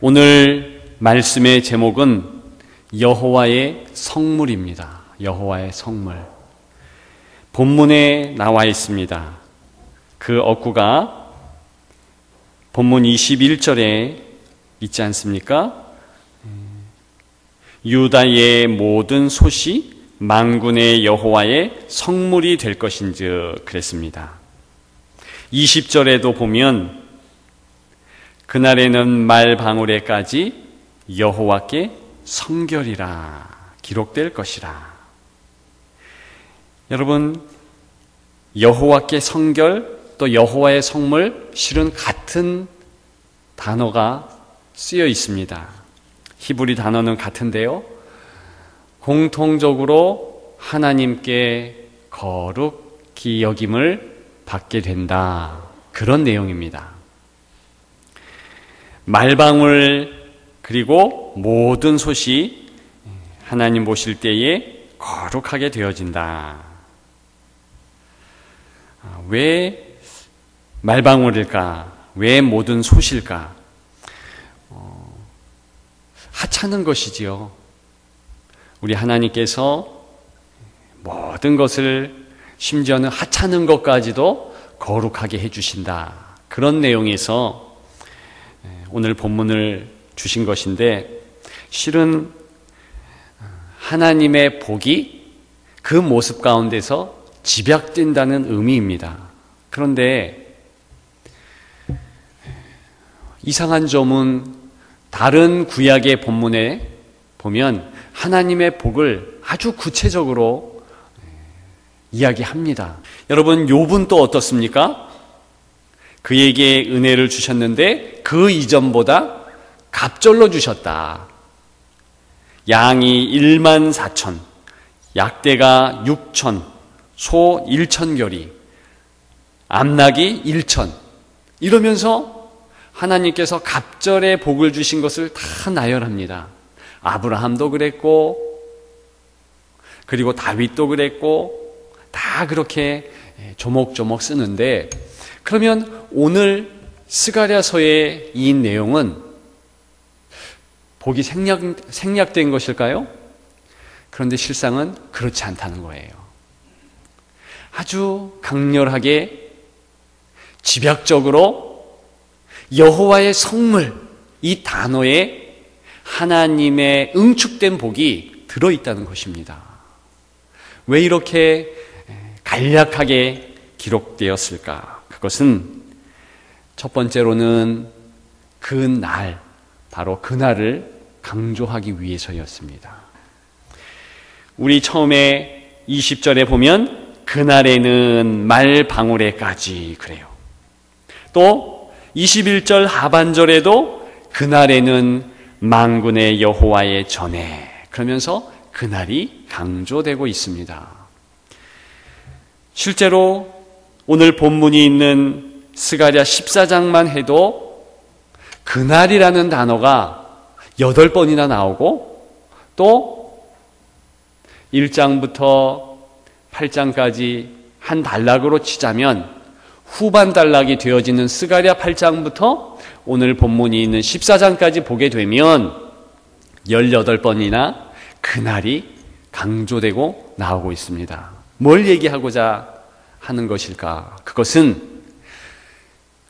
오늘 말씀의 제목은 여호와의 성물입니다. 여호와의 성물. 본문에 나와 있습니다. 그 어구가 본문 21절에 있지 않습니까? 유다의 모든 솥이 만군의 여호와의 성물이 될 것인즉 그랬습니다. 20절에도 보면 그날에는 말방울에까지 여호와께 성결이라 기록될 것이라. 여러분, 여호와께 성결 또 여호와의 성물, 실은 같은 단어가 쓰여 있습니다. 히브리 단어는 같은데요, 공통적으로 하나님께 거룩히 여김을 받게 된다, 그런 내용입니다. 말방울 그리고 모든 솥이 하나님 보실 때에 거룩하게 되어진다. 왜 말방울일까? 왜 모든 솥일까? 하찮은 것이지요. 우리 하나님께서 모든 것을, 심지어는 하찮은 것까지도 거룩하게 해주신다, 그런 내용에서 오늘 본문을 주신 것인데, 실은 하나님의 복이 그 모습 가운데서 집약된다는 의미입니다. 그런데 이상한 점은 다른 구약의 본문에 보면 하나님의 복을 아주 구체적으로 이야기합니다. 여러분, 욥은 또 어떻습니까? 그에게 은혜를 주셨는데 그 이전보다 갑절로 주셨다. 양이 14,000, 약대가 6,000, 소 1,000결이, 암낙이 1,000, 이러면서 하나님께서 갑절의 복을 주신 것을 다 나열합니다. 아브라함도 그랬고, 그리고 다윗도 그랬고, 다 그렇게 조목조목 쓰는데, 그러면 오늘 스가랴서의 이 내용은 복이 생략된 것일까요? 그런데 실상은 그렇지 않다는 거예요. 아주 강렬하게 집약적으로 여호와의 성물, 이 단어에 하나님의 응축된 복이 들어있다는 것입니다. 왜 이렇게 간략하게 기록되었을까? 그것은 첫 번째로는 그 날, 바로 그날을 강조하기 위해서였습니다. 우리 처음에 20절에 보면 그날에는 말방울에까지 그래요. 또 21절 하반절에도 그날에는 만군의 여호와의 전에, 그러면서 그날이 강조되고 있습니다. 실제로 오늘 본문이 있는 스가랴 14장만 해도 그날이라는 단어가 8번이나 나오고, 또 1장부터 8장까지 한 단락으로 치자면 후반 단락이 되어지는 스가랴 8장부터 오늘 본문이 있는 14장까지 보게 되면 18번이나 그날이 강조되고 나오고 있습니다. 뭘 얘기하고자 하는 것일까? 그것은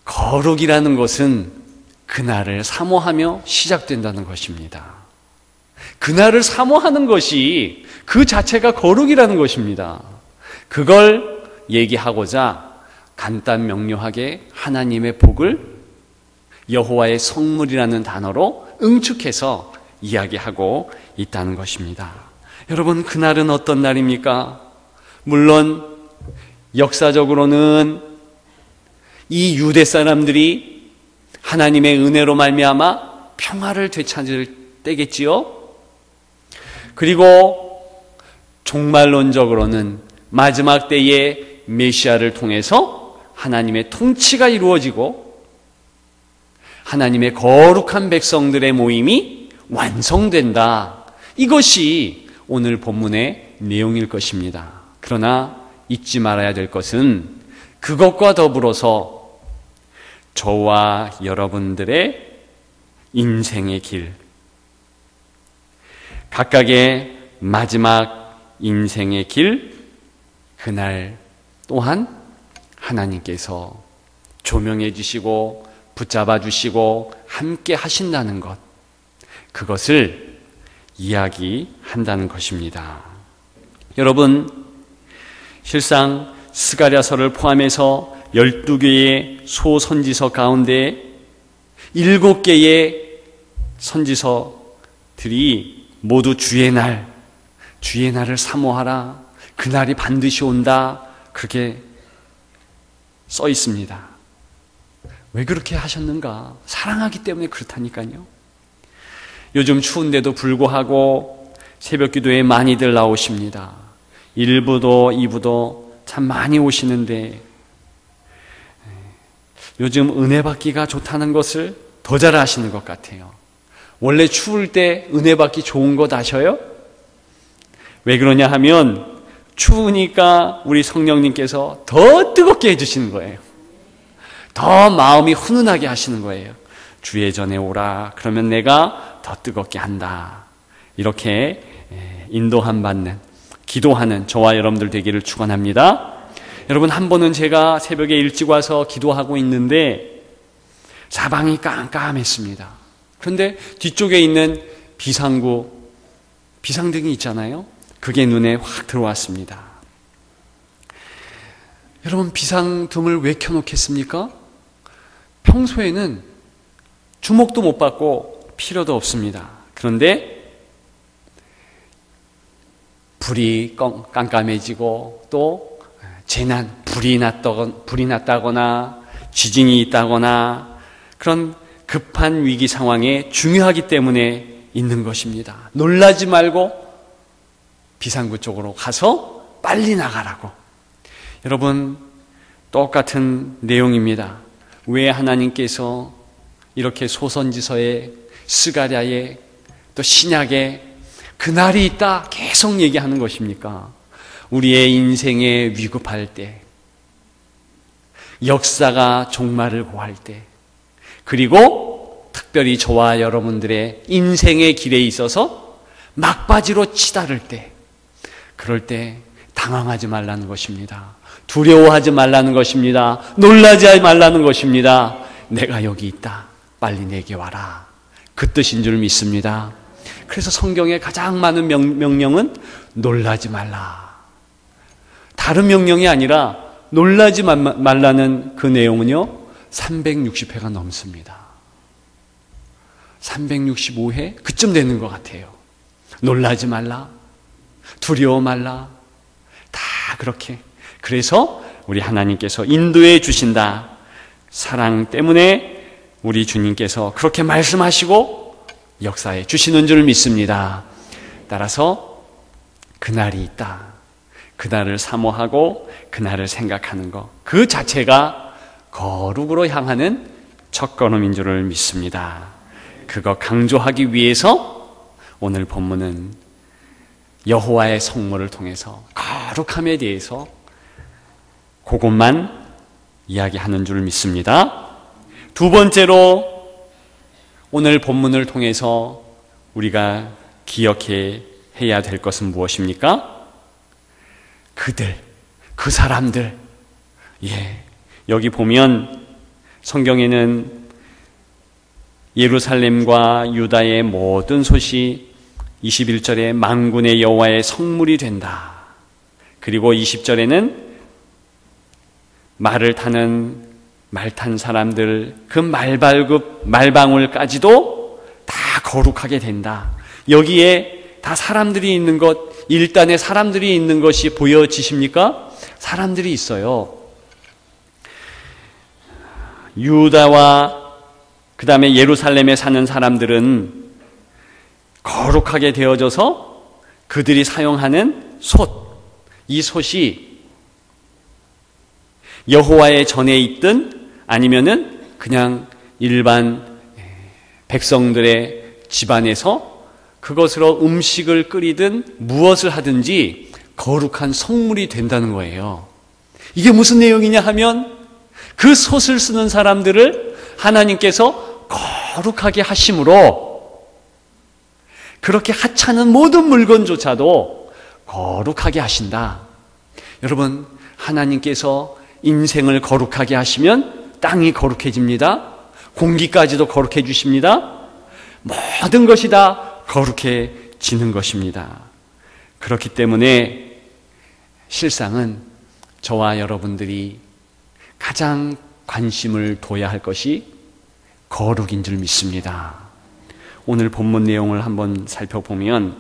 거룩이라는 것은 그날을 사모하며 시작된다는 것입니다. 그날을 사모하는 것이 그 자체가 거룩이라는 것입니다. 그걸 얘기하고자 간단 명료하게 하나님의 복을 여호와의 성물이라는 단어로 응축해서 이야기하고 있다는 것입니다. 여러분, 그날은 어떤 날입니까? 물론 역사적으로는 이 유대 사람들이 하나님의 은혜로 말미암아 평화를 되찾을 때겠지요. 그리고 종말론적으로는 마지막 때에 메시아를 통해서 하나님의 통치가 이루어지고 하나님의 거룩한 백성들의 모임이 완성된다. 이것이 오늘 본문의 내용일 것입니다. 그러나 잊지 말아야 될 것은 그것과 더불어서 저와 여러분들의 인생의 길, 각각의 마지막 인생의 길, 그날 또한 하나님께서 조명해 주시고 붙잡아 주시고 함께 하신다는 것, 그것을 이야기한다는 것입니다. 여러분, 실상 스가랴서를 포함해서 12개의 소선지서 가운데 7개의 선지서들이 모두 주의 날을 사모하라, 그날이 반드시 온다, 그렇게 써 있습니다. 왜 그렇게 하셨는가? 사랑하기 때문에 그렇다니까요. 요즘 추운데도 불구하고 새벽 기도에 많이들 나오십니다. 1부도 2부도 참 많이 오시는데 요즘 은혜 받기가 좋다는 것을 더 잘 아시는 것 같아요. 원래 추울 때 은혜 받기 좋은 것 아셔요? 왜 그러냐 하면 추우니까 우리 성령님께서 더 뜨겁게 해주시는 거예요. 더 마음이 훈훈하게 하시는 거예요. 주의 전에 오라, 그러면 내가 더 뜨겁게 한다. 이렇게 인도함 받는, 기도하는 저와 여러분들 되기를 축원합니다. 여러분, 한 번은 제가 새벽에 일찍 와서 기도하고 있는데 사방이 깜깜했습니다. 그런데 뒤쪽에 있는 비상등이 있잖아요. 그게 눈에 확 들어왔습니다. 여러분, 비상등을 왜 켜놓겠습니까? 평소에는 주목도 못 받고 필요도 없습니다. 그런데 불이 깜깜해지고 또 재난, 불이 났다거나 지진이 있다거나 그런 급한 위기 상황에 중요하기 때문에 있는 것입니다. 놀라지 말고 비상구 쪽으로 가서 빨리 나가라고. 여러분, 똑같은 내용입니다. 왜 하나님께서 이렇게 소선지서에, 스가랴에, 또 신약에 그날이 있다 계속 얘기하는 것입니까? 우리의 인생에 위급할 때, 역사가 종말을 고할 때, 그리고 특별히 저와 여러분들의 인생의 길에 있어서 막바지로 치달을 때, 그럴 때 당황하지 말라는 것입니다. 두려워하지 말라는 것입니다. 놀라지 말라는 것입니다. 내가 여기 있다. 빨리 내게 와라. 그 뜻인 줄 믿습니다. 그래서 성경의 가장 많은 명령은 놀라지 말라. 다른 명령이 아니라 놀라지 말라는 그 내용은요, 360회가 넘습니다. 365회? 그쯤 되는 것 같아요. 놀라지 말라. 두려워 말라. 다 그렇게. 그래서 우리 하나님께서 인도해 주신다. 사랑 때문에 우리 주님께서 그렇게 말씀하시고 역사해 주시는 줄 믿습니다. 따라서 그날이 있다. 그날을 사모하고 그날을 생각하는 것, 그 자체가 거룩으로 향하는 첫걸음인 줄을 믿습니다. 그거 강조하기 위해서 오늘 본문은 여호와의 성물을 통해서 거룩함에 대해서 그것만 이야기하는 줄 믿습니다. 두 번째로 오늘 본문을 통해서 우리가 기억해야 될 것은 무엇입니까? 그 사람들. 여기 보면 성경에는 예루살렘과 유다의 모든 솥이 21절에 만군의 여호와의 성물이 된다. 그리고 20절에는 말을 타는 말 탄 사람들, 그 말방울까지도 다 거룩하게 된다. 여기에 다 사람들이 있는 것, 일단에 사람들이 있는 것이 보여지십니까? 사람들이 있어요. 유다와 그 다음에 예루살렘에 사는 사람들은 거룩하게 되어져서 그들이 사용하는 솥, 이 솥이 여호와의 전에 있든 아니면은 그냥 일반 백성들의 집안에서 그것으로 음식을 끓이든 무엇을 하든지 거룩한 성물이 된다는 거예요. 이게 무슨 내용이냐 하면 그 솥을 쓰는 사람들을 하나님께서 거룩하게 하심으로 그렇게 하찮은 모든 물건조차도 거룩하게 하신다. 여러분, 하나님께서 인생을 거룩하게 하시면 땅이 거룩해집니다. 공기까지도 거룩해 주십니다. 모든 것이 다 거룩해지는 것입니다. 그렇기 때문에 실상은 저와 여러분들이 가장 관심을 둬야 할 것이 거룩인 줄 믿습니다. 오늘 본문 내용을 한번 살펴보면,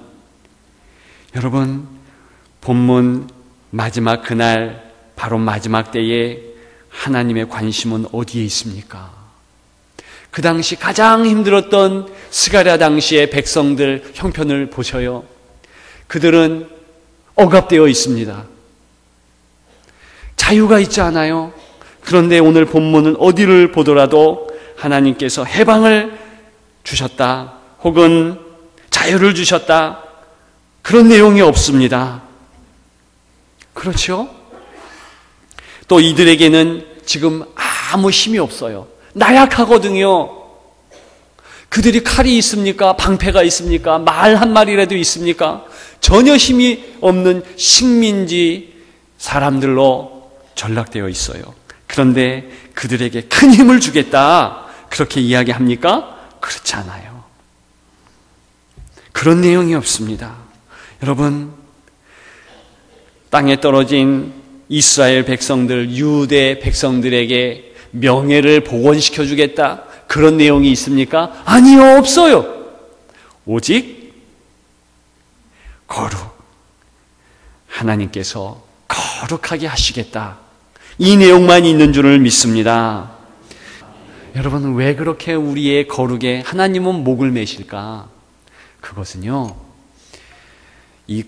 여러분, 본문 마지막 그날, 바로 마지막 때에 하나님의 관심은 어디에 있습니까? 그 당시 가장 힘들었던 스가랴 당시의 백성들 형편을 보셔요. 그들은 억압되어 있습니다. 자유가 있지 않아요. 그런데 오늘 본문은 어디를 보더라도 하나님께서 해방을 주셨다, 혹은 자유를 주셨다, 그런 내용이 없습니다. 그렇죠? 또 이들에게는 지금 아무 힘이 없어요. 나약하거든요. 그들이 칼이 있습니까? 방패가 있습니까? 말 한 마리라도 있습니까? 전혀 힘이 없는 식민지 사람들로 전락되어 있어요. 그런데 그들에게 큰 힘을 주겠다, 그렇게 이야기합니까? 그렇지 않아요. 그런 내용이 없습니다. 여러분, 땅에 떨어진 이스라엘 백성들, 유대 백성들에게 명예를 복원시켜 주겠다, 그런 내용이 있습니까? 아니요, 없어요. 오직 거룩, 하나님께서 거룩하게 하시겠다, 이 내용만 있는 줄을 믿습니다. 여러분, 왜 그렇게 우리의 거룩에 하나님은 목을 매실까? 그것은요, 이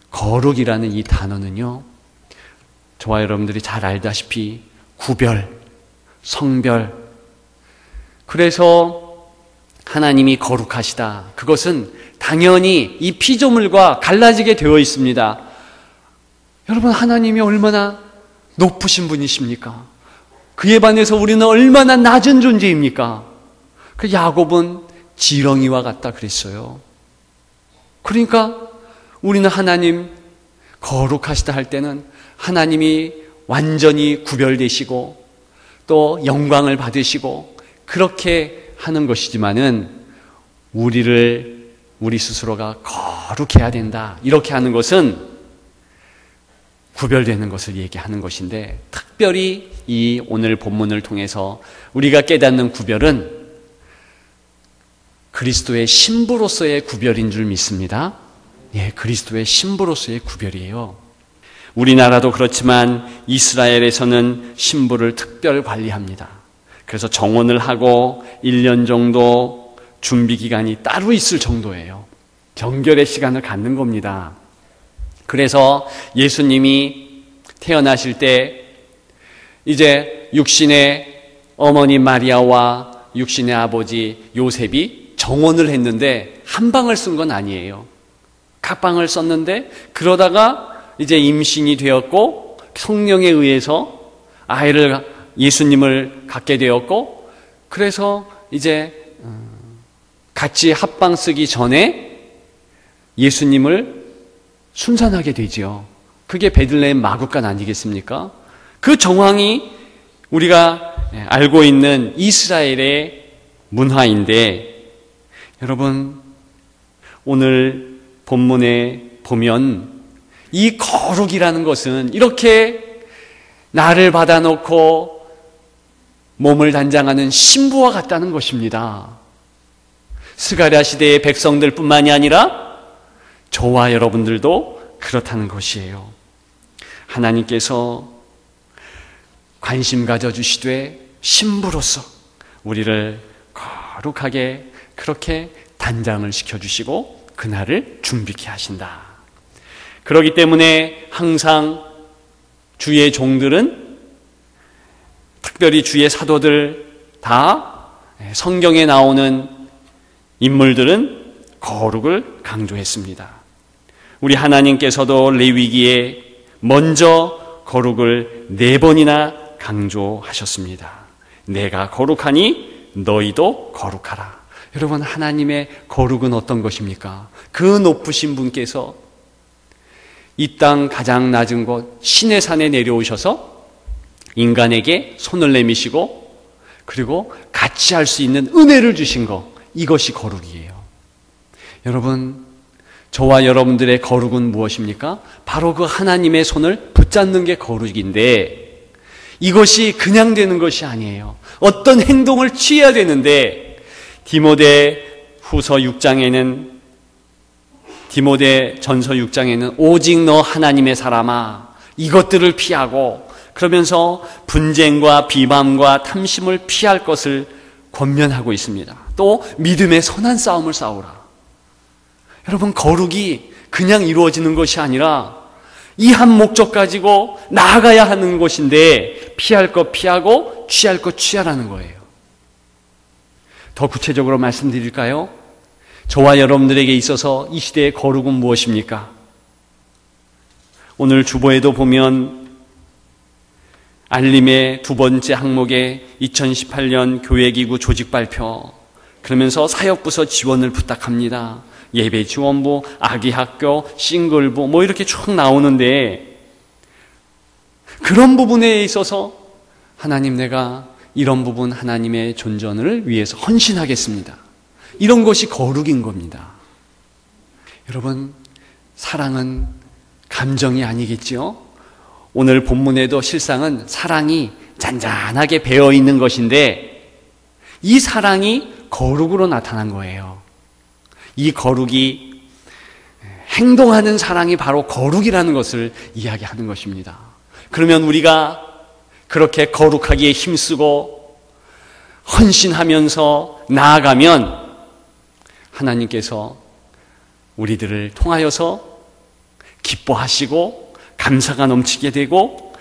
거룩이라는 이 단어는요, 저와 여러분들이 잘 알다시피 구별, 성별, 그래서 하나님이 거룩하시다, 그것은 당연히 이 피조물과 갈라지게 되어 있습니다. 여러분, 하나님이 얼마나 높으신 분이십니까? 그에 반해서 우리는 얼마나 낮은 존재입니까? 그 야곱은 지렁이와 같다 그랬어요. 그러니까 우리는 하나님 거룩하시다 할 때는 하나님이 완전히 구별되시고 또 영광을 받으시고 그렇게 하는 것이지만은, 우리 스스로가 거룩해야 된다, 이렇게 하는 것은 구별되는 것을 얘기하는 것인데, 특별히 이 오늘 본문을 통해서 우리가 깨닫는 구별은 그리스도의 신부로서의 구별인 줄 믿습니다. 예, 그리스도의 신부로서의 구별이에요. 우리나라도 그렇지만 이스라엘에서는 신부를 특별 관리합니다. 그래서 정원을 하고 1년 정도 준비 기간이 따로 있을 정도예요. 정결의 시간을 갖는 겁니다. 그래서 예수님이 태어나실 때 이제 육신의 어머니 마리아와 육신의 아버지 요셉이 정원을 했는데 한 방을 쓴 건 아니에요. 각 방을 썼는데, 그러다가 이제 임신이 되었고 성령에 의해서 예수님을 갖게 되었고, 그래서 이제 같이 합방 쓰기 전에 예수님을 순산하게 되지요. 그게 베들레헴 마구간 아니겠습니까? 그 정황이 우리가 알고 있는 이스라엘의 문화인데, 여러분, 오늘 본문에 보면 이 거룩이라는 것은 이렇게 나를 받아놓고 몸을 단장하는 신부와 같다는 것입니다. 스가랴 시대의 백성들뿐만이 아니라 저와 여러분들도 그렇다는 것이에요. 하나님께서 관심 가져주시되 신부로서 우리를 거룩하게 그렇게 단장을 시켜주시고 그날을 준비케 하신다. 그렇기 때문에 항상 주의 종들은, 특별히 주의 사도들, 다 성경에 나오는 인물들은 거룩을 강조했습니다. 우리 하나님께서도 레위기에 먼저 거룩을 4번이나 강조하셨습니다. 내가 거룩하니 너희도 거룩하라. 여러분, 하나님의 거룩은 어떤 것입니까? 그 높으신 분께서 이 땅 가장 낮은 곳 신의 산에 내려오셔서 인간에게 손을 내미시고 그리고 같이 할 수 있는 은혜를 주신 것, 이것이 거룩이에요. 여러분, 저와 여러분들의 거룩은 무엇입니까? 바로 그 하나님의 손을 붙잡는 게 거룩인데, 이것이 그냥 되는 것이 아니에요. 어떤 행동을 취해야 되는데, 디모데전서 6장에는 오직 너 하나님의 사람아, 이것들을 피하고, 그러면서 분쟁과 비방과 탐심을 피할 것을 권면하고 있습니다. 또 믿음의 선한 싸움을 싸우라. 여러분, 거룩이 그냥 이루어지는 것이 아니라 이 한 목적 가지고 나아가야 하는 것인데, 피할 것 피하고 취할 것 취하라는 거예요. 더 구체적으로 말씀드릴까요? 저와 여러분들에게 있어서 이 시대의 거룩은 무엇입니까? 오늘 주보에도 보면 알림의 두 번째 항목에 2018년 교회기구 조직 발표, 그러면서 사역부서 지원을 부탁합니다. 예배 지원부, 아기학교, 싱글부 뭐 이렇게 쭉 나오는데, 그런 부분에 있어서 하나님, 내가 이런 부분 하나님의 존전을 위해서 헌신하겠습니다. 이런 것이 거룩인 겁니다. 여러분, 사랑은 감정이 아니겠지요? 오늘 본문에도 실상은 사랑이 잔잔하게 배어 있는 것인데, 이 사랑이 거룩으로 나타난 거예요. 이 거룩이, 행동하는 사랑이 바로 거룩이라는 것을 이야기하는 것입니다. 그러면 우리가 그렇게 거룩하기에 힘쓰고 헌신하면서 나아가면 하나님께서 우리들을 통하여서 기뻐하시고 감사가 넘치게 되고,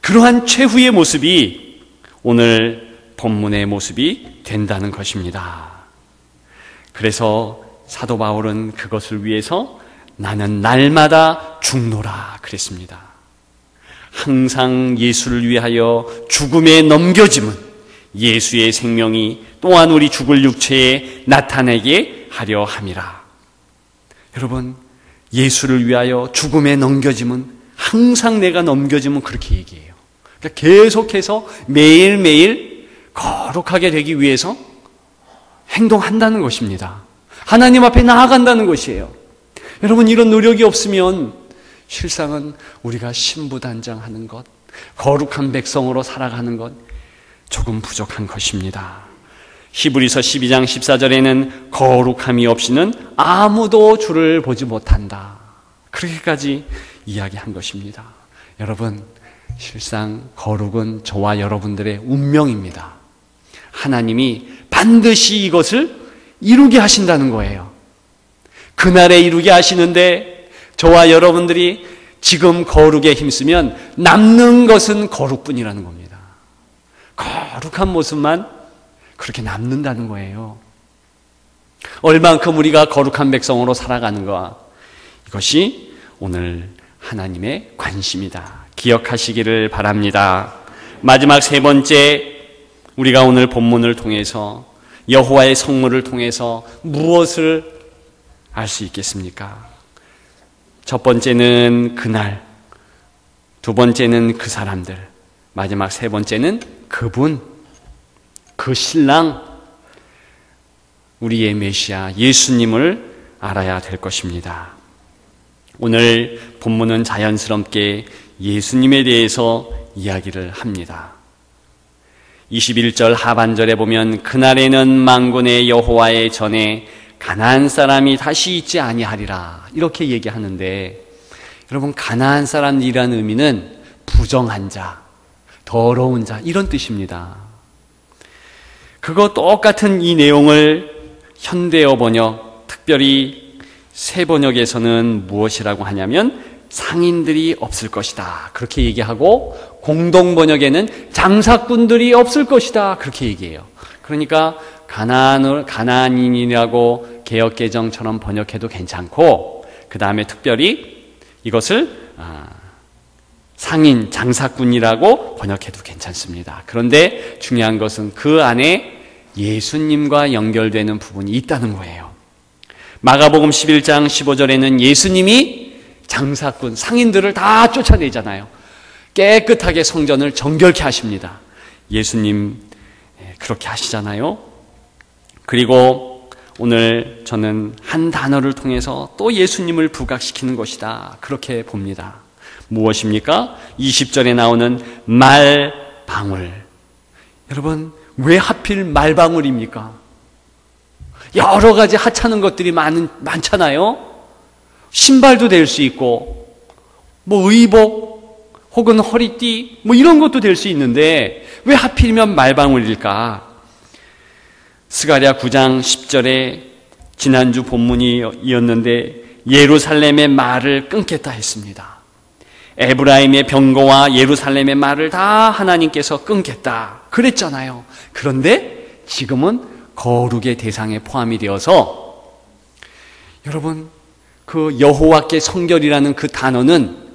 그러한 최후의 모습이 오늘 본문의 모습이 된다는 것입니다. 그래서 사도 바울은 그것을 위해서 나는 날마다 죽노라 그랬습니다. 항상 예수를 위하여 죽음에 넘겨짐은 예수의 생명이 또한 우리 죽을 육체에 나타내게 하려 함이라. 여러분, 예수를 위하여 죽음에 넘겨짐은, 항상 내가 넘겨지면 그렇게 얘기해요. 그러니까 계속해서 매일매일 거룩하게 되기 위해서 행동한다는 것입니다. 하나님 앞에 나아간다는 것이에요. 여러분, 이런 노력이 없으면 실상은 우리가 신부단장하는 것, 거룩한 백성으로 살아가는 것 조금 부족한 것입니다. 히브리서 12장 14절에는 거룩함이 없이는 아무도 주를 보지 못한다, 그렇게까지 이야기한 것입니다. 여러분, 실상 거룩은 저와 여러분들의 운명입니다. 하나님이 반드시 이것을 이루게 하신다는 거예요. 그날에 이루게 하시는데, 저와 여러분들이 지금 거룩에 힘쓰면 남는 것은 거룩뿐이라는 겁니다. 거룩한 모습만 그렇게 남는다는 거예요. 얼만큼 우리가 거룩한 백성으로 살아가는가, 이것이 오늘 하나님의 관심이다. 기억하시기를 바랍니다. 마지막 세 번째, 우리가 오늘 본문을 통해서, 여호와의 성물을 통해서 무엇을 알 수 있겠습니까? 첫 번째는 그날, 두 번째는 그 사람들, 마지막 세 번째는 그분, 그 신랑, 우리의 메시아 예수님을 알아야 될 것입니다. 오늘 본문은 자연스럽게 예수님에 대해서 이야기를 합니다. 21절 하반절에 보면 그날에는 만군의 여호와의 전에 가나안 사람이 다시 있지 아니하리라, 이렇게 얘기하는데, 여러분, 가나안 사람이라는 의미는 부정한 자, 더러운 자, 이런 뜻입니다. 그거 똑같은 이 내용을 현대어 번역, 특별히 새 번역에서는 무엇이라고 하냐면 상인들이 없을 것이다, 그렇게 얘기하고, 공동 번역에는 장사꾼들이 없을 것이다, 그렇게 얘기해요. 그러니까 가나안인이라고 개역개정처럼 번역해도 괜찮고, 그 다음에 특별히 이것을 상인, 장사꾼이라고 번역해도 괜찮습니다. 그런데 중요한 것은 그 안에 예수님과 연결되는 부분이 있다는 거예요. 마가복음 11장 15절에는 예수님이 장사꾼, 상인들을 다 쫓아내잖아요. 깨끗하게 성전을 정결케 하십니다. 예수님 그렇게 하시잖아요. 그리고 오늘 저는 한 단어를 통해서 또 예수님을 부각시키는 것이다, 그렇게 봅니다. 무엇입니까? 20절에 나오는 말방울. 여러분, 왜 하필 말방울입니까? 여러 가지 하찮은 것들이 많잖아요. 신발도 될 수 있고, 의복 혹은 허리띠 이런 것도 될 수 있는데 왜 하필이면 말방울일까? 스가랴 9장 10절에 지난주 본문이었는데 예루살렘의 말을 끊겠다 했습니다. 에브라임의 병거와 예루살렘의 말을 다 하나님께서 끊겠다 그랬잖아요. 그런데 지금은 거룩의 대상에 포함이 되어서, 여러분, 그 여호와께 성결이라는 그 단어는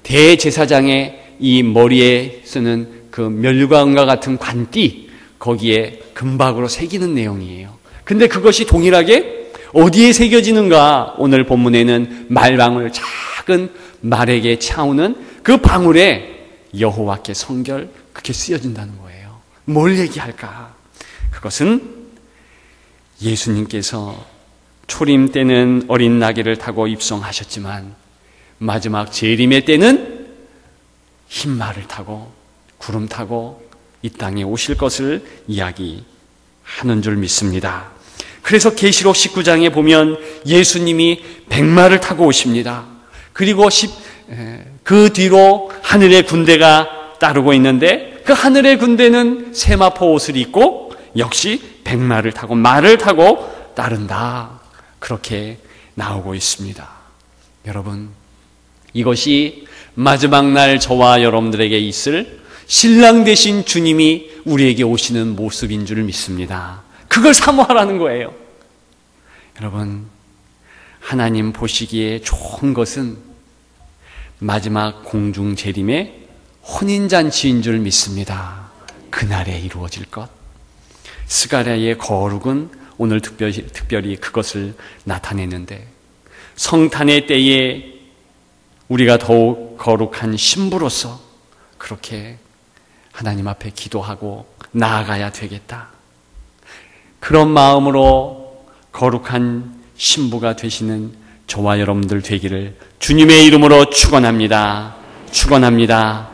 대제사장의 이 머리에 쓰는 그 멸관과 같은 관띠, 거기에 금박으로 새기는 내용이에요. 근데 그것이 동일하게 어디에 새겨지는가? 오늘 본문에는 말방울, 작은 말에게 차오는 그 방울에 여호와께 성결, 그렇게 쓰여진다는 거예요. 뭘 얘기할까? 그것은 예수님께서 초림 때는 어린 나귀를 타고 입성하셨지만 마지막 재림의 때는 흰 말을 타고 구름 타고 이 땅에 오실 것을 이야기하는 줄 믿습니다. 그래서 계시록 19장에 보면 예수님이 백마를 타고 오십니다. 그리고 그 뒤로 하늘의 군대가 따르고 있는데 그 하늘의 군대는 세마포 옷을 입고 역시 백마를 타고 말을 타고 따른다, 그렇게 나오고 있습니다. 여러분, 이것이 마지막 날 저와 여러분들에게 있을 신랑 되신 주님이 우리에게 오시는 모습인 줄 믿습니다. 그걸 사모하라는 거예요. 여러분, 하나님 보시기에 좋은 것은 마지막 공중 재림의 혼인잔치인 줄 믿습니다. 그날에 이루어질 것. 스가랴의 거룩은 오늘 특별히 그것을 나타내는데, 성탄의 때에 우리가 더욱 거룩한 신부로서 그렇게 하나님 앞에 기도하고 나아가야 되겠다. 그런 마음으로 거룩한 신부가 되시는 저와 여러분들 되기를 주님의 이름으로 축원합니다. 축원합니다.